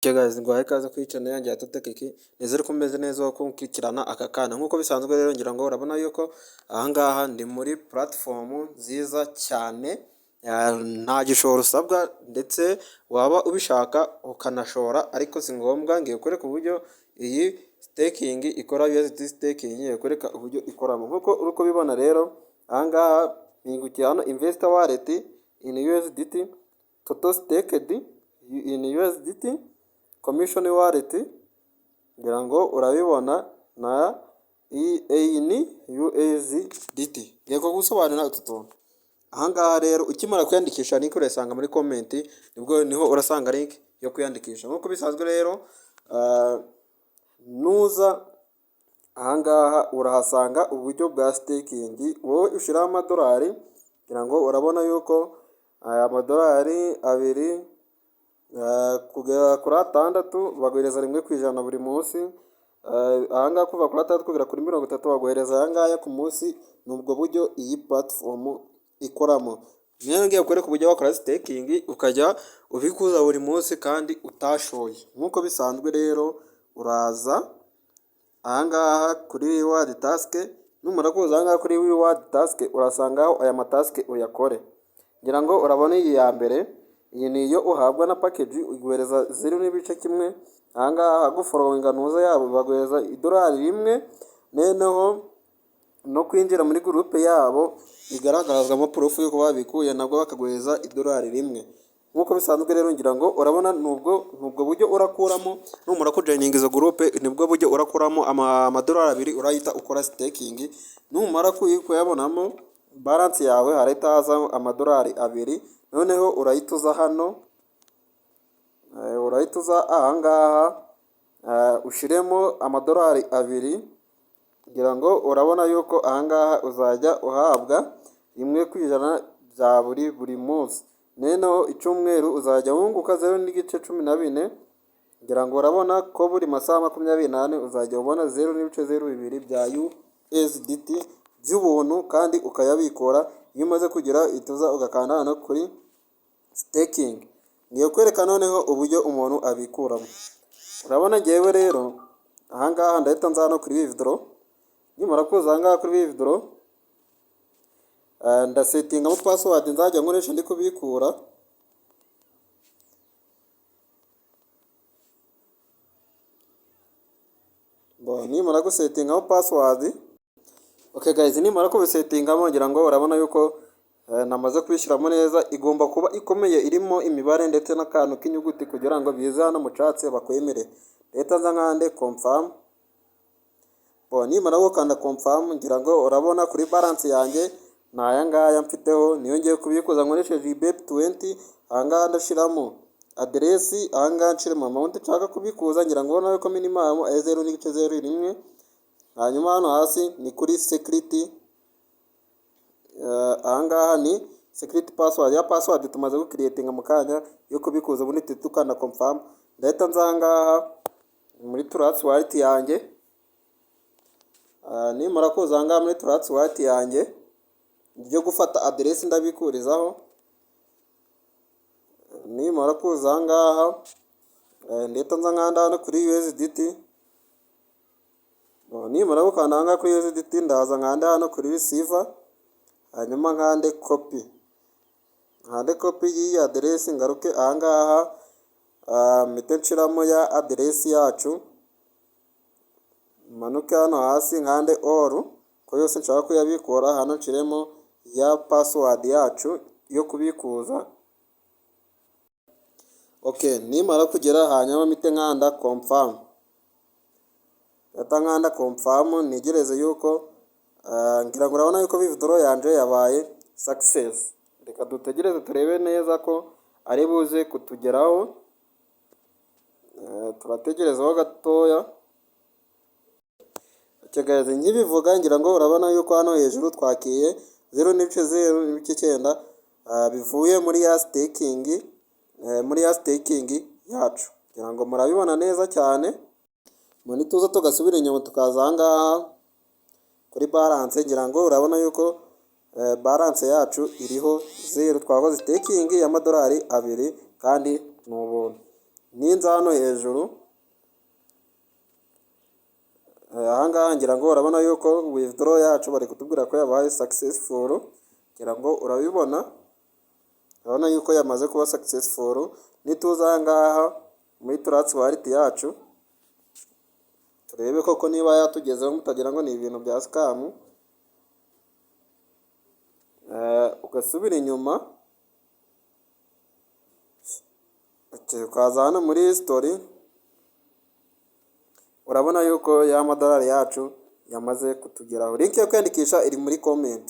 Okay guys, ngwaye ikaze kuri channel yanjye ya Totekiki. Nizere ko umeze neza ko ukurikirana aka kana. Nkuko bisanzwe rero ngira ngo urabona yuko ahangaha ndi muri platform nziza cyane. Nta gishoro usabwa ndetse waba ubishaka ukanashora, ariko si ngombwa. Ngiye kwereka uburyo iyi staking ikora, USD staking ngiye kwereka uburyo ikoramo. Nkuko uri kubibona rero ahangaha ningukiye hano investor wallet in USDT, total staked in USDT, commission wallet, ngira ngo urabibona na in USDT. Yego gusobanura utu tuntu. Ahangaha rero ukimara kwiyandikisha link urasanga muri comment, nibwo niho urasanga link yo kwiyandikisha. Nkuko bisanzwe rero nuza ahangaha urahasanga uburyo bwa staking. Wowe ushiraho amadolari, ngira ngo urabona yuko aya madolari 2 kugera kuri 6 baguhereza 1% buri munsi. Ahangaha kuva kuri 6 kugera kuri 30 baguhereza ahangaha ku munsi. Nubwo buryo iyi platform ikoramo. Niyo ngiye kwereka uburyo wakora staking ukajya ubikuza buri munsi kandi utashoye. Nkuko bisanzwe rero uraza ahangaha kuri reward task. Numara kuza ahangaha kuri reward task urasangaho aya matask uyakore. Ngira ngo urabona iyi ya mbere, iyi ni iyo uhabwa na package iguhereza 0.1. Ahangaha hagufollowinga ntuza yabo baguhereza $1. Neneho no kwinjira muri groupe yabo igaragazamo proof yuko babikuye nabwo bakaguhereza $1. Nkuko bisanzwe rero ngira ngo urabona nubwo buryo urakuramo. Numara ko joining izo groupe nibwo buryo urakuramo amadolari 2 urayita ukora staking. Numara kuyabonamo balance yawe harahita haza amadolari 2. Noneho urayituza hano, urayituza ahangaha ushiremo amadolari 2. Ngira ngo urabona yuko ahangaha uzajya uhabwa 1% bya buri munsi. Noneho icyumweru uzajya wunguka 0.14. Ngira ngo urabona ko buri masaha 24 uzajya ubona 0.02 bya USDT by'ubuntu kandi ukayabikora. Iyo umaze kugira ituza ugakanda hano kuri staking. Niyo kwereka noneho uburyo umuntu abikuramo. Urabona ngewe rero ahangaha ndahita nza hano kuri withdraw. Nimara kuza ahangaha kuri withdraw ndasetingamo password nzajya nkoresha ndi kubikura. Nimara gusetingamo password. Okay guys, nimara kubisetingamo ngira ngo urabona yuko namaze kwishyiramo neza. Igomba kuba ikomeye irimo imibare ndetse n'akantu k'inyuguti kugira ngo bize hano mu catse bakwemere. Leta nza nkande confirm. Nimara gukanda confirm ngira ngo urabona kuri balance yanjye naya ngaya mfiteho. Niyo ngiye kubikuza nkoresheje BEP20. Ahangaha ndashiramo address, ahangaha nshiremo amount nshaka kubikuza. Ngira ngo ubona yuko minimum ari 0.01. Hanyuma hano hasi ni kuri security. Ahangaha ni security password. Ya password tumaze gucreatinga mu kanya yo kubikuza ubundi tukanda confirm. Ndahita nza ahangaha muri trust wallet yanjye. Nimara kuza ahangaha muri trust wallet yanjye ryo gufata address ndabikurizaho. Nimara kuza ahangaha ndahita nza nkanda hano kuri USDT. Nimara gukanda ahangaha kuri USDT ndaza nkanda hano kuri receiver. Hanyuma nkande copy. Nkande copy y'iyi address ngaruke ahangaha mpite nshiramo ya address yacu. Manuke hano hasi nkande all ko yose nshaka kuyabikora. Hano nshiremo ya password yacu yo kubikuza. Okay, nimara kugera hanyuma mpite nkanda confirm. Nkanda confirm nigereze yuko ngira ngo urabona yuko withdraw yanje yabaye success. Reka dutegereze turebe neza ko ari buze kutugeraho. Turategerezaho gatoya. Guys, nkibivuga ngira ngo urabona yuko hano hejuru twakiye 0.09 bivuye muri ya staking, yacu. Ngira ngo murabibona neza cyane. Muri tuza tugasubira inyuma tukaza ahangaha kuri balance. Ngira ngo urabona yuko balance yacu iriho 0. Twakoze staking y'amadolari 2 kandi n'ubuntu. ninza hano hejuru, ahangaha ngira ngo urabona yuko withdraw yacu bari kutubwira ko yabaye successful, ngira ngo urabibona, urabona yuko yamaze kuba successful. Nituza ahangaha muri Trust Wallet yacu turebe koko niba yatugezeho, mutagira ngo ni ibintu bya scam. Ugasubira inyuma ukaza hano muri history, urabona yuko ya madolari yacu yamaze kutugeraho. Link yo kwiyandikisha iri muri comment.